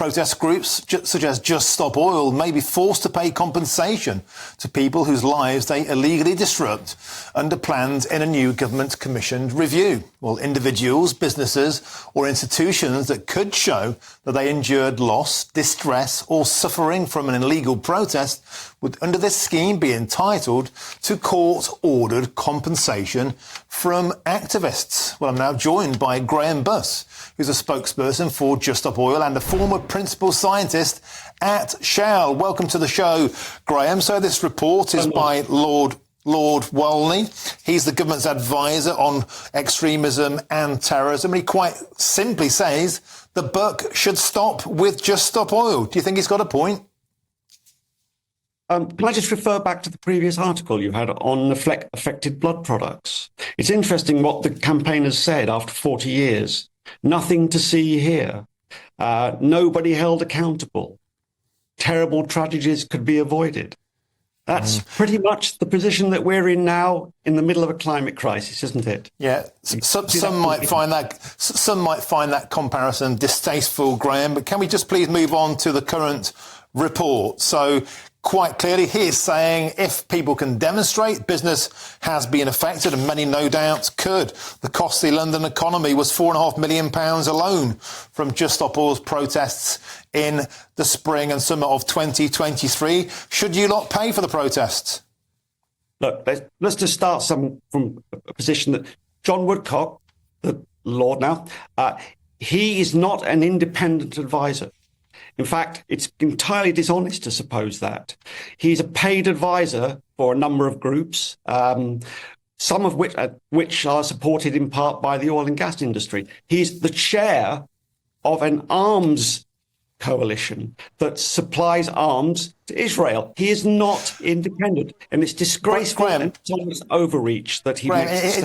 Protest groups such as Just Stop Oil may be forced to pay compensation to people whose lives they illegally disrupt under plans in a new government-commissioned review. Well, individuals, businesses or institutions that could show that they endured loss, distress or suffering from an illegal protest would, under this scheme, be entitled to court-ordered compensation from activists. Well, I'm now joined by Grahame Buss, who's a spokesperson for Just Stop Oil and a former principal scientist at Shell. Welcome to the show, Grahame. So this report is by Lord Daubney. He's the government's advisor on extremism and terrorism. And he quite simply says the buck should stop with Just Stop Oil. Do you think he's got a point? Can I just refer back to the previous article you had on affected blood products? It's interesting what the campaigners said after 40 years. Nothing to see here. Nobody held accountable. Terrible tragedies could be avoided. That's pretty much the position that we're in now in the middle of a climate crisis, isn't it? Yeah, some might find that comparison distasteful, Grahame, but can we just please move on to the current report? So quite clearly, he is saying if people can demonstrate business has been affected, and many no doubt could. The costly London economy was £4.5 million alone from Just Stop Oil's protests in the spring and summer of 2023. Should you not pay for the protests? Look, let's just start from a position that John Woodcock, the Lord now, he is not an independent advisor. In fact, it's entirely dishonest to suppose that. He's a paid advisor for a number of groups, some of which are supported in part by the oil and gas industry. He's the chair of an arms coalition that supplies arms to Israel. He is not independent, and it's disgraceful and it's almost overreach that he makes.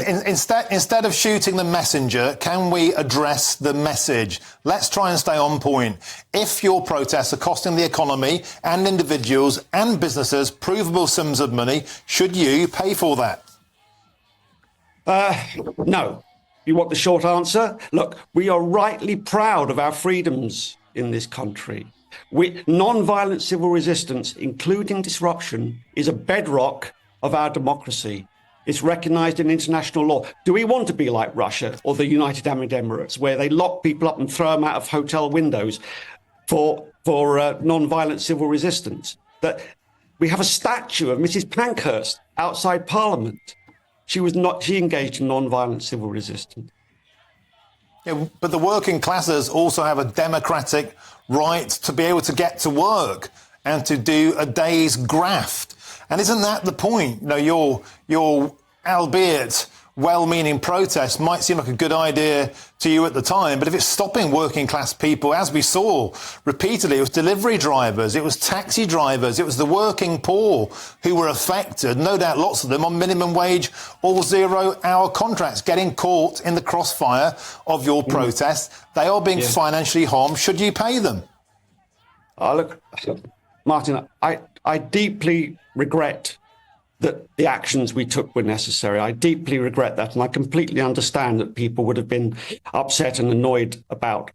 Instead of shooting the messenger, can we address the message? Let's try and stay on point. If your protests are costing the economy and individuals and businesses provable sums of money, should you pay for that? No. You want the short answer? Look, we are rightly proud of our freedoms in this country. Non-violent civil resistance, including disruption, is a bedrock of our democracy. It's recognised in international law. Do we want to be like Russia or the United Arab Emirates, where they lock people up and throw them out of hotel windows for non-violent civil resistance? That we have a statue of Mrs. Pankhurst outside Parliament. She engaged in non-violent civil resistance. Yeah, but the working classes also have a democratic right to be able to get to work and to do a day's graft. And isn't that the point? You know, your albeit well-meaning protest might seem like a good idea to you at the time, but if it's stopping working class people, as we saw repeatedly, it was delivery drivers, it was taxi drivers, it was the working poor who were affected, no doubt lots of them on minimum wage or 0-hour contracts, getting caught in the crossfire of your protests. They are being financially harmed. Should you pay them? Look, Martin, I deeply regret that the actions we took were necessary. I deeply regret that, and I completely understand that people would have been upset and annoyed about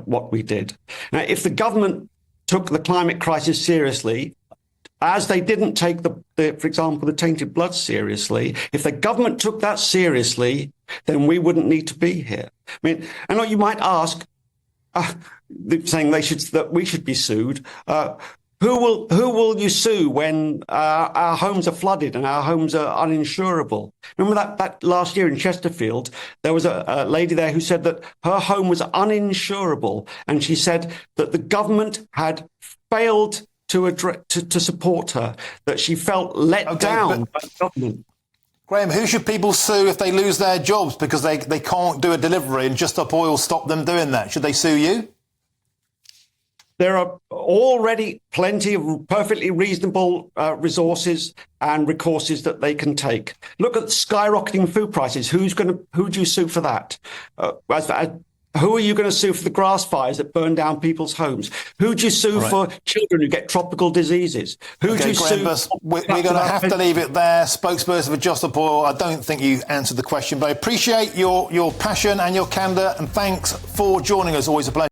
what we did. Now, if the government took the climate crisis seriously, as they didn't take for example, the tainted blood seriously, if the government took that seriously, then we wouldn't need to be here. I mean, I know you might ask, saying that we should be sued. Who will you sue when our homes are flooded and our homes are uninsurable? Remember that last year in Chesterfield, there was a lady there who said that her home was uninsurable, and she said that the government had failed to support her, that she felt let down by the government. Grahame, who should people sue if they lose their jobs because they can't do a delivery and Just Stop Oil stop them doing that? Should they sue you? There are already plenty of perfectly reasonable resources and recourses that they can take. Look at skyrocketing food prices. Who do you sue for that? Who are you going to sue for the grass fires that burn down people's homes? Who do you sue for children who get tropical diseases? Who do you sue? We're going to have to leave it there. Spokesperson for Just Stop Oil, I don't think you answered the question, but I appreciate your passion and your candour, and thanks for joining us. Always a pleasure.